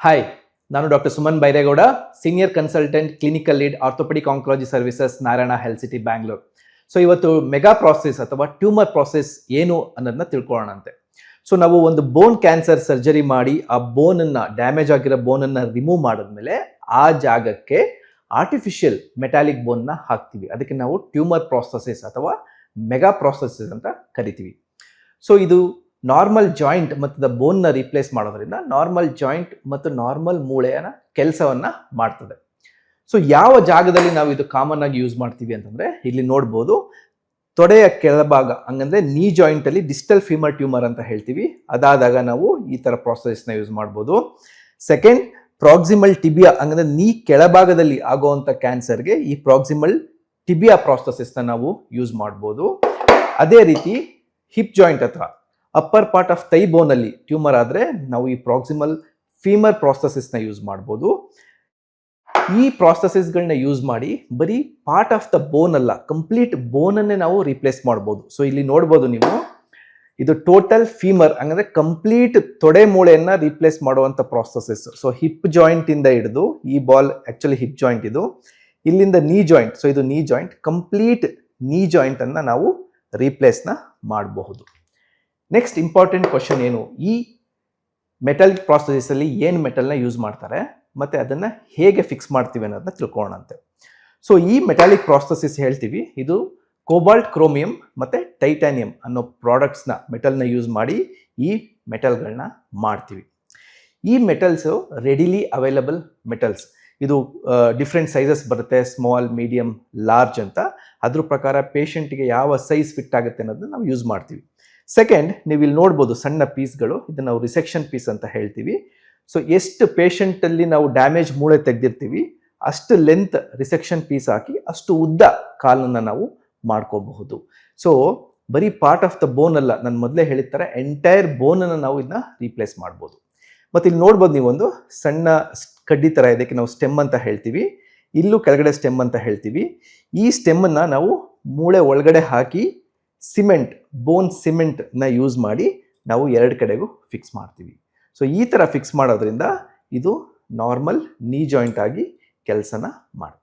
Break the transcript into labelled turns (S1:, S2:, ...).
S1: Hi, ನಾನು doctor Suman Byregowda, senior consultant clinical lead orthopaedic oncology services, Narayana health city, Bangalore. So ಇವತ್ತು mega process ಅಥವಾ tumour process ಏನು ಅನ್ನೋದನ್ನ ತಿಳ್ಕೊಳ್ಳೋಣಂತೆ. So ನಾವು ಒಂದು ಬೋನ್ ಕ್ಯಾನ್ಸರ್ ಸರ್ಜರಿ ಮಾಡಿ ಆ ಬೋನನ್ನು, ಡ್ಯಾಮೇಜ್ ಆಗಿರೋ ಬೋನನ್ನು ರಿಮೂವ್ ಮಾಡಿದ್ಮೇಲೆ ಆ ಜಾಗಕ್ಕೆ ಆರ್ಟಿಫಿಷಿಯಲ್ ಮೆಟಾಲಿಕ್ ಬೋನ್ನ ಹಾಕ್ತೀವಿ. ಅದಕ್ಕೆ ನಾವು ಟ್ಯೂಮರ್ ಪ್ರಾಸೆಸಸ್ ಅಥವಾ ಮೆಗಾ ಪ್ರಾಸೆಸಸ್ ಅಂತ ಕರಿತೀವಿ. ಸೊ ಇದು ನಾರ್ಮಲ್ ಜಾಯಿಂಟ್ ಮತ್ತು ಬೋನ್ನ ರೀಪ್ಲೇಸ್ ಮಾಡೋದ್ರಿಂದ ನಾರ್ಮಲ್ ಜಾಯಿಂಟ್ ಮತ್ತು ನಾರ್ಮಲ್ ಮೂಳೆಯ ಕೆಲಸವನ್ನು ಮಾಡ್ತದೆ. ಸೊ ಯಾವ ಜಾಗದಲ್ಲಿ ನಾವು ಇದು ಕಾಮನ್ ಆಗಿ ಯೂಸ್ ಮಾಡ್ತೀವಿ ಅಂತಂದರೆ ಇಲ್ಲಿ ನೋಡ್ಬೋದು, ತೊಡೆಯ ಕೆಳಭಾಗ, ಹಂಗಂದ್ರೆ ನೀ ಜಾಯಿಂಟಲ್ಲಿ ಡಿಸ್ಟಲ್ ಫೀಮರ್ ಟ್ಯೂಮರ್ ಅಂತ ಹೇಳ್ತೀವಿ. ಅದಾದಾಗ ನಾವು ಈ ಥರ ಪ್ರಾಸೆಸ್ನ ಯೂಸ್ ಮಾಡ್ಬೋದು. ಸೆಕೆಂಡ್, ಪ್ರಾಕ್ಸಿಮಲ್ ಟಿಬಿಯಾ, ಹಂಗಂದ್ರೆ ನೀ ಕೆಳಭಾಗದಲ್ಲಿ ಆಗುವಂಥ ಕ್ಯಾನ್ಸರ್ಗೆ ಈ ಪ್ರಾಕ್ಸಿಮಲ್ ಟಿಬಿಯಾ ಪ್ರಾಸೆಸ್ನ ನಾವು ಯೂಸ್ ಮಾಡ್ಬೋದು. ಅದೇ ರೀತಿ ಹಿಪ್ ಜಾಯಿಂಟ್ ಅಥವಾ ಅಪ್ಪರ್ ಪಾರ್ಟ್ ಆಫ್ ಥೈ ಬೋನಲ್ಲಿ ಟ್ಯೂಮರ್ ಆದರೆ ನಾವು ಈ ಪ್ರಾಕ್ಸಿಮಲ್ ಫೀಮರ್ ಪ್ರಾಸೆಸಸ್ನ ಯೂಸ್ ಮಾಡ್ಬೋದು. ಈ ಪ್ರಾಸೆಸಸ್ಗಳನ್ನ ಯೂಸ್ ಮಾಡಿ ಬರೀ ಪಾರ್ಟ್ ಆಫ್ ದ ಬೋನ್ ಅಲ್ಲ, ಕಂಪ್ಲೀಟ್ ಬೋನನ್ನೇ ನಾವು ರೀಪ್ಲೇಸ್ ಮಾಡ್ಬೋದು. ಸೊ ಇಲ್ಲಿ ನೋಡ್ಬೋದು ನೀವು, ಇದು ಟೋಟಲ್ ಫೀಮರ್, ಹಂಗಂದ್ರೆ ಕಂಪ್ಲೀಟ್ ತೊಡೆ ಮೂಳೆಯನ್ನ ರೀಪ್ಲೇಸ್ ಮಾಡುವಂಥ ಪ್ರಾಸೆಸಸ್. ಸೊ ಹಿಪ್ ಜಾಯಿಂಟ್ ಇಂದ ಹಿಡಿದು, ಈ ಬಾಲ್ ಆಕ್ಚುಲಿ ಹಿಪ್ ಜಾಯಿಂಟ್ ಇದು, ಇಲ್ಲಿಂದ ನೀ ಜಾಯಿಂಟ್, ಸೊ ಇದು ನೀ ಜಾಯಿಂಟ್, ಕಂಪ್ಲೀಟ್ ನೀ ಜಾಯಿಂಟ್ ಅನ್ನ ನಾವು ರೀಪ್ಲೇಸ್ನ ಮಾಡಬಹುದು. ನೆಕ್ಸ್ಟ್ ಇಂಪಾರ್ಟೆಂಟ್ ಕ್ವಶನ್ ಏನು, ಈ ಮೆಟಲ್ ಪ್ರಾಸೆಸಲ್ಲಿ ಏನು ಮೆಟಲ್ನ ಯೂಸ್ ಮಾಡ್ತಾರೆ ಮತ್ತು ಅದನ್ನು ಹೇಗೆ ಫಿಕ್ಸ್ ಮಾಡ್ತೀವಿ ಅನ್ನೋದನ್ನ ತಿಳ್ಕೊಳ್ಳೋಣಂತೆ. ಸೊ ಈ ಮೆಟಾಲಿಕ್ ಪ್ರಾಸೆಸಸ್ ಹೇಳ್ತೀವಿ, ಇದು ಕೋಬಾಲ್ಟ್, ಕ್ರೋಮಿಯಂ ಮತ್ತು ಟೈಟಾನಿಯಂ ಅನ್ನೋ ಪ್ರಾಡಕ್ಟ್ಸ್ನ, ಮೆಟಲ್ನ ಯೂಸ್ ಮಾಡಿ ಈ ಮೆಟಲ್ಗಳನ್ನ ಮಾಡ್ತೀವಿ. ಈ ಮೆಟಲ್ಸು ರೆಡಿಲಿ ಅವೈಲಬಲ್ ಮೆಟಲ್ಸ್. ಇದು ಡಿಫ್ರೆಂಟ್ ಸೈಜಸ್ ಬರುತ್ತೆ, ಸ್ಮಾಲ್, ಮೀಡಿಯಂ, ಲಾರ್ಜ್ ಅಂತ. ಅದ್ರ ಪ್ರಕಾರ ಪೇಷಂಟ್ಗೆ ಯಾವ ಸೈಜ್ ಫಿಟ್ ಆಗುತ್ತೆ ಅನ್ನೋದನ್ನ ನಾವು ಯೂಸ್ ಮಾಡ್ತೀವಿ. ಸೆಕೆಂಡ್, ನೀವು ಇಲ್ಲಿ ನೋಡ್ಬೋದು ಸಣ್ಣ ಪೀಸ್ಗಳು, ಇದನ್ನು ನಾವು ರಿಸೆಕ್ಷನ್ ಪೀಸ್ ಅಂತ ಹೇಳ್ತೀವಿ. ಸೊ ಎಷ್ಟು ಪೇಷಂಟಲ್ಲಿ ನಾವು ಡ್ಯಾಮೇಜ್ ಮೂಳೆ ತೆಗೆದಿರ್ತೀವಿ ಅಷ್ಟು ಲೆಂತ್ ರಿಸೆಕ್ಷನ್ ಪೀಸ್ ಹಾಕಿ ಅಷ್ಟು ಉದ್ದ ಕಾಲನ್ನು ನಾವು ಮಾಡ್ಕೋಬಹುದು. ಸೊ ಬರೀ ಪಾರ್ಟ್ ಆಫ್ ದ ಬೋನ್ ಅಲ್ಲ, ನಾನು ಮೊದಲೇ ಹೇಳಿದ ಥರ ಎಂಟೈರ್ ಬೋನನ್ನು ನಾವು ಇದನ್ನ ರೀಪ್ಲೇಸ್ ಮಾಡ್ಬೋದು. ಮತ್ತು ಇಲ್ಲಿ ನೋಡ್ಬೋದು ನೀವು, ಒಂದು ಸಣ್ಣ ಕಡ್ಡಿ ಥರ ಇದಕ್ಕೆ ನಾವು ಸ್ಟೆಮ್ ಅಂತ ಹೇಳ್ತೀವಿ, ಇಲ್ಲೂ ಕೆಳಗಡೆ ಸ್ಟೆಮ್ ಅಂತ ಹೇಳ್ತೀವಿ. ಈ ಸ್ಟೆಮ್ಮನ್ನು ನಾವು ಮೂಳೆ ಒಳಗಡೆ ಹಾಕಿ ಸಿಮೆಂಟ್, ಬೋನ್ ಸಿಮೆಂಟ್ನ ಯೂಸ್ ಮಾಡಿ ನಾವು ಎರಡು ಕಡೆಗೂ ಫಿಕ್ಸ್ ಮಾಡ್ತೀವಿ. ಸೊ ಈ ಥರ ಫಿಕ್ಸ್ ಮಾಡೋದ್ರಿಂದ ಇದು ನಾರ್ಮಲ್ ನೀ ಜಾಯಿಂಟ್ ಆಗಿ ಕೆಲಸನ ಮಾಡ್ತೀವಿ.